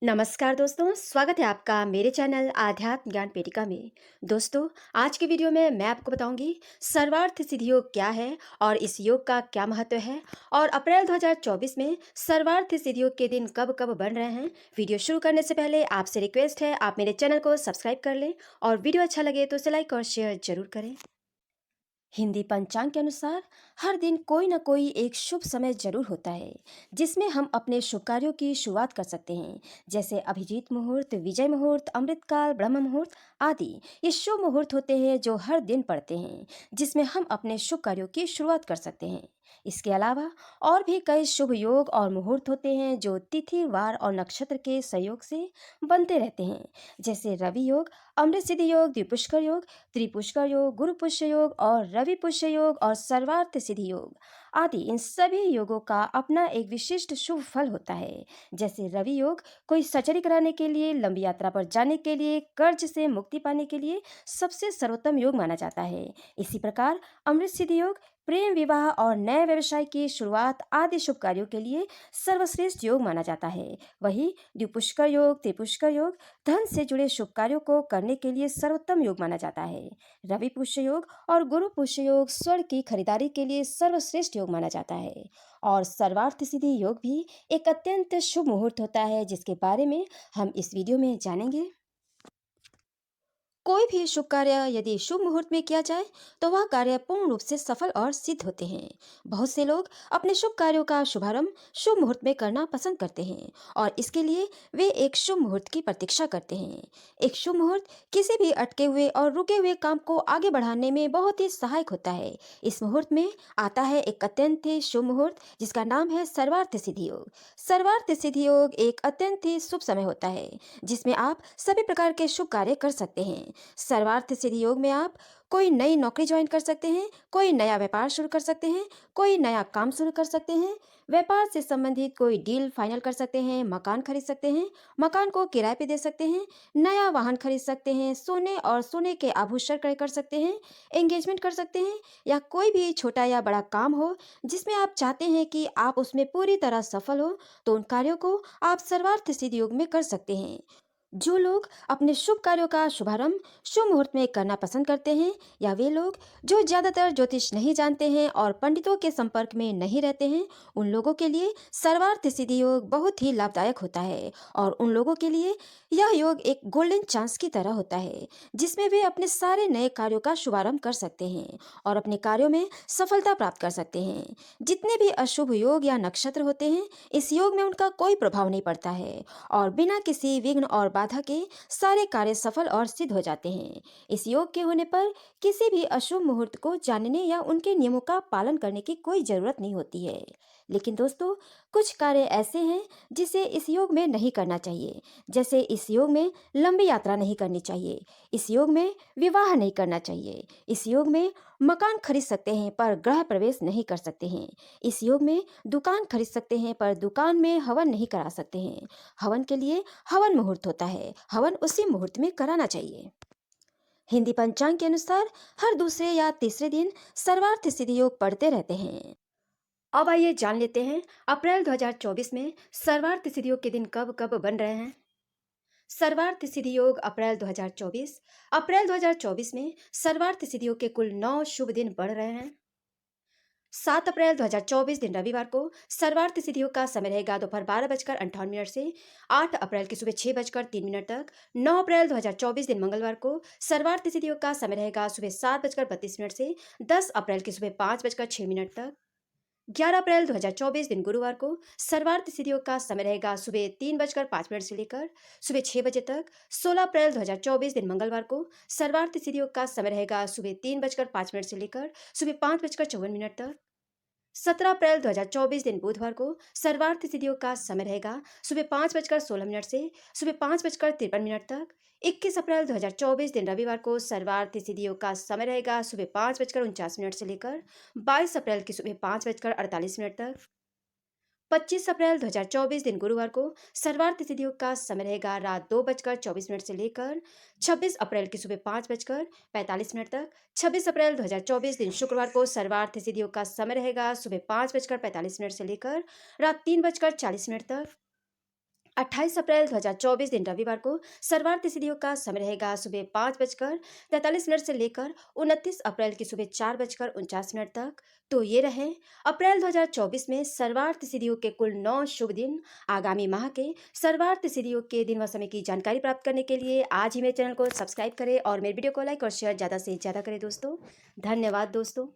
नमस्कार दोस्तों, स्वागत है आपका मेरे चैनल आध्यात्म ज्ञान पेटिका में। दोस्तों, आज के वीडियो में मैं आपको बताऊंगी सर्वार्थ सिद्धि योग क्या है और इस योग का क्या महत्व है और अप्रैल 2024 में सर्वार्थ सिद्धि योग के दिन कब कब बन रहे हैं। वीडियो शुरू करने से पहले आपसे रिक्वेस्ट है, आप मेरे चैनल को सब्सक्राइब कर लें और वीडियो अच्छा लगे तो इसे लाइक और शेयर जरूर करें। हिंदी पंचांग के अनुसार हर दिन कोई न कोई एक शुभ समय जरूर होता है जिसमें हम अपने शुभ कार्यों की शुरुआत कर सकते हैं, जैसे अभिजीत मुहूर्त, विजय मुहूर्त, अमृतकाल, ब्रह्म मुहूर्त आदि। ये शुभ मुहूर्त होते हैं जो हर दिन पड़ते हैं, जिसमें हम अपने शुभ कार्यों की शुरुआत कर सकते हैं। इसके अलावा और भी कई शुभ योग और मुहूर्त होते हैं जो तिथि, वार और नक्षत्र के सहयोग से बनते रहते हैं, जैसे रवि योग, अमृत सिद्धि योग, द्विपुष्कर योग, त्रिपुष्कर योग, गुरु पुष्य योग और रवि पुष्य योग और सर्वार्थ सिद्धि योग आदि। इन सभी योगों का अपना एक विशिष्ट शुभ फल होता है। जैसे रवि योग कोई सर्जरी कराने के लिए, लंबी यात्रा पर जाने के लिए, कर्ज से मुक्ति पाने के लिए सबसे सर्वोत्तम योग माना जाता है। इसी प्रकार अमृत सिद्धि योग प्रेम, विवाह और नए व्यवसाय की शुरुआत आदि शुभ कार्यों के लिए सर्वश्रेष्ठ योग माना जाता है। वही द्विपुष्कर योग, त्रिपुष्कर योग धन से जुड़े शुभ कार्यों को करने के लिए सर्वोत्तम योग माना जाता है। रवि पुष्य योग और गुरु पुष्य योग स्वर्ण की खरीदारी के लिए सर्वश्रेष्ठ योग माना जाता है। और सर्वार्थ सिद्धि योग भी एक अत्यंत शुभ मुहूर्त होता है, जिसके बारे में हम इस वीडियो में जानेंगे। कोई भी शुभ कार्य यदि शुभ मुहूर्त में किया जाए तो वह कार्य पूर्ण रूप से सफल और सिद्ध होते हैं। बहुत से लोग अपने शुभ कार्यों का शुभारंभ शुभ मुहूर्त में करना पसंद करते हैं और इसके लिए वे एक शुभ मुहूर्त की प्रतीक्षा करते हैं। एक शुभ मुहूर्त किसी भी अटके हुए और रुके हुए काम को आगे बढ़ाने में बहुत ही सहायक होता है। इस मुहूर्त में आता है एक अत्यंत ही शुभ मुहूर्त जिसका नाम है सर्वार्थ सिद्धि योग। सर्वार्थ सिद्धि योग एक अत्यंत ही शुभ समय होता है जिसमें आप सभी प्रकार के शुभ कार्य कर सकते हैं। सर्वार्थ सिद्धि योग में आप कोई नई नौकरी ज्वाइन कर सकते हैं, कोई नया व्यापार शुरू कर सकते हैं, कोई नया काम शुरू कर सकते हैं, व्यापार से संबंधित कोई डील फाइनल कर सकते हैं, मकान खरीद सकते हैं, मकान को किराए पे दे सकते हैं, नया वाहन खरीद सकते हैं, सोने और सोने के आभूषण क्रय कर सकते हैं, एंगेजमेंट कर सकते हैं, या कोई भी छोटा या बड़ा काम हो जिसमें आप चाहते हैं कि आप उसमें पूरी तरह सफल हो, तो उन कार्यों को आप सर्वार्थ सिद्धि योग में कर सकते हैं। जो लोग अपने शुभ कार्यों का शुभारंभ शुभ मुहूर्त में करना पसंद करते हैं, या वे लोग जो ज्यादातर ज्योतिष नहीं जानते हैं और पंडितों के संपर्क में नहीं रहते हैं, उन लोगों के लिए सर्वार्थ सिद्धि योग बहुत ही लाभदायक होता है। और उन लोगों के लिए यह योग एक गोल्डन चांस की तरह होता है जिसमें वे अपने सारे नए कार्यों का शुभारंभ कर सकते हैं और अपने कार्यों में सफलता प्राप्त कर सकते हैं। जितने भी अशुभ योग या नक्षत्र होते हैं, इस योग में उनका कोई प्रभाव नहीं पड़ता है और बिना किसी विघ्न और बाधा के सारे कार्य सफल और सिद्ध हो जाते हैं। इस योग के होने पर किसी भी अशुभ मुहूर्त को जानने या उनके नियमों का पालन करने की कोई जरूरत नहीं होती है। लेकिन दोस्तों, कुछ कार्य ऐसे हैं जिसे इस योग में नहीं करना चाहिए। जैसे इस योग में लंबी यात्रा नहीं करनी चाहिए, इस योग में विवाह नहीं करना चाहिए, इस योग में मकान खरीद सकते हैं पर गृह प्रवेश नहीं कर सकते हैं, इस योग में दुकान खरीद सकते हैं पर दुकान में हवन नहीं करा सकते हैं। हवन के लिए हवन मुहूर्त होता है, हवन उसी मुहूर्त में कराना चाहिए। हिंदी पंचांग के अनुसार हर दूसरे या तीसरे दिन सर्वार्थ सिद्धि योग पढ़ते रहते हैं। अब आइए जान लेते हैं अप्रैल 2024 में सर्वार्थ सिद्धि योग के दिन कब कब बन रहे हैं। सर्वार्थ सिद्धि योग अप्रैल 2024 में सर्वार्थ सिद्धि योग के कुल 9 शुभ दिन बढ़ रहे हैं। 7 अप्रैल 2024 दिन रविवार को सर्वार्थ सिद्धि योग का समय रहेगा दोपहर 12:58 से 8 अप्रैल की सुबह 6:03 तक। 9 अप्रैल 2024 दिन मंगलवार को सर्वार्थ सिद्धि योग का समय रहेगा सुबह 7:32 से 10 अप्रैल की सुबह 5:06 तक। 11 अप्रैल 2024 दिन गुरुवार को सर्वार्थ सिद्धि योग का समय रहेगा सुबह 3:05 से लेकर सुबह 6 बजे तक। 16 अप्रैल 2024 दिन मंगलवार को सर्वार्थ सिद्धि योग का समय रहेगा सुबह 3:05 से लेकर सुबह 5:54 तक। 17 अप्रैल 2024 दिन बुधवार को सर्वार्थ सिद्धि योग का समय रहेगा सुबह 5:16 से सुबह 5:53 तक। 21 अप्रैल 2024 दिन रविवार को सर्वार्थ सिद्धि योग का समय रहेगा सुबह 5:49 से लेकर 22 अप्रैल की सुबह 5:48 तक। 25 अप्रैल 2024 दिन गुरुवार को सर्वार्थ सिद्धि योग का समय रहेगा रात 2:24 से लेकर 26 अप्रैल की सुबह 5:45 तक। 26 अप्रैल 2024 दिन शुक्रवार को सर्वार्थ सिद्धि योग का समय रहेगा सुबह 5:45 से लेकर रात 3:40 तक। 28 अप्रैल 2024 दिन रविवार को सर्वार्थ तिथियों का समय रहेगा सुबह 5:43 से लेकर 29 अप्रैल की सुबह 4:49 तक। तो ये रहे अप्रैल 2024 में सर्वार्थ तिथियों के कुल 9 शुभ दिन। आगामी माह के सर्वार्थ तिथियों के दिन व समय की जानकारी प्राप्त करने के लिए आज ही मेरे चैनल को सब्सक्राइब करें और मेरे वीडियो को लाइक और शेयर ज़्यादा से ज़्यादा करें दोस्तों। धन्यवाद दोस्तों।